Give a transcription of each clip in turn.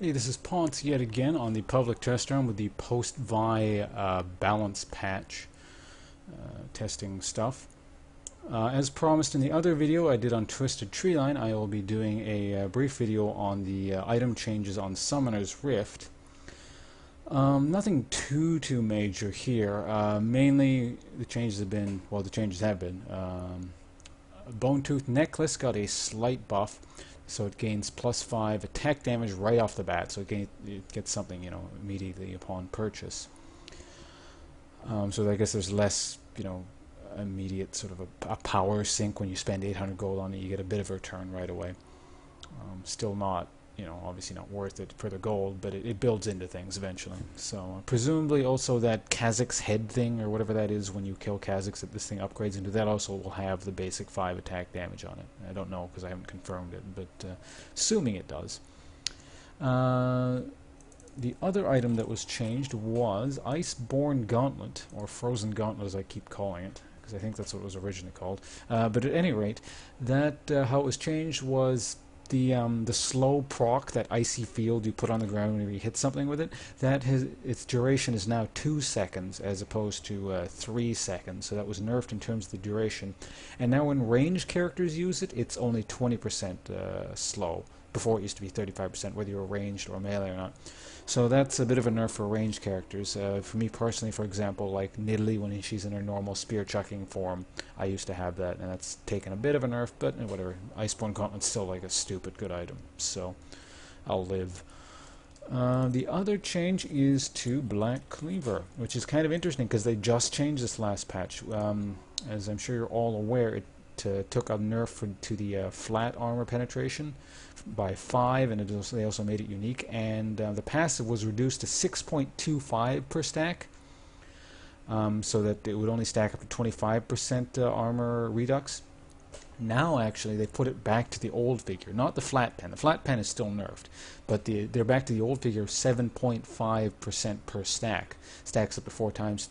Hey, this is Ponce yet again on the public test run with the post-Vi balance patch testing stuff. As promised in the other video I did on Twisted Treeline, I will be doing a brief video on the item changes on Summoner's Rift. Nothing too major here. Mainly the changes have been, Bonetooth Necklace got a slight buff, so it gains +5 attack damage right off the bat. So it gets something, immediately upon purchase. So I guess there's less, immediate sort of a power sink when you spend 800 gold on it. You get a bit of a return right away. Still not, obviously not worth it for the gold, but it builds into things eventually. So presumably also that Kazakh's head thing, or whatever that is, when you kill Kazakhs, that this thing upgrades into, that also will have the basic 5 attack damage on it. I don't know because I haven't confirmed it, but assuming it does. The other item that was changed was Iceborn Gauntlet, or Frozen Gauntlet as I keep calling it, because I think that's what it was originally called. But at any rate, that how it was changed was the slow proc, that icy field you put on the ground whenever you hit something with it, that its duration is now 2 seconds as opposed to 3 seconds. So that was nerfed in terms of the duration. And now when ranged characters use it, it's only 20% slow. Before it used to be 35%, whether you're ranged or melee or not. So that's a bit of a nerf for ranged characters. For me personally, for example, like Nidalee, when she's in her normal spear chucking form, I used to have that, and that's taken a bit of a nerf, but whatever. Iceborn Gauntlet's still like a stupid good item, so I'll live. The other change is to Black Cleaver, which is kind of interesting because they just changed this last patch. As I'm sure you're all aware, it took a nerf to the flat armor penetration by 5, and they also made it unique, and the passive was reduced to 6.25 per stack, so that it would only stack up to 25% armor redux. Now actually they put it back to the old figure, not the flat pen. The flat pen is still nerfed, but they're back to the old figure of 7.5% per stack. Stacks up to 4 times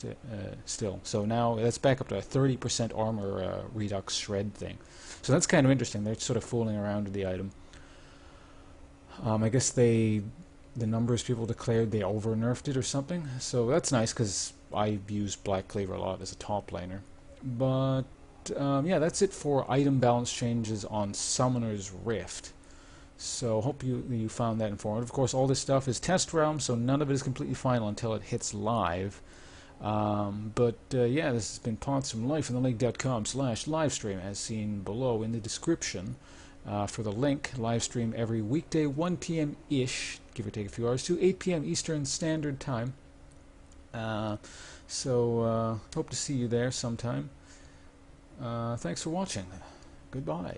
still. So now that's back up to a 30% armor redux shred thing. So that's kind of interesting. They're sort of fooling around with the item. I guess the numbers people declared they over nerfed it or something. So that's nice because I use Black Cleaver a lot as a top laner. But yeah, that's it for item balance changes on Summoner's Rift. So hope you found that informative. Of course, all this stuff is test realm, so none of it is completely final until it hits live. But yeah, this has been Ponce from lifeintheleague.com/livestream, as seen below in the description for the link. Live stream every weekday, 1 p.m.-ish, give or take a few hours, to 8 p.m. Eastern Standard Time. So hope to see you there sometime. Thanks for watching. Goodbye.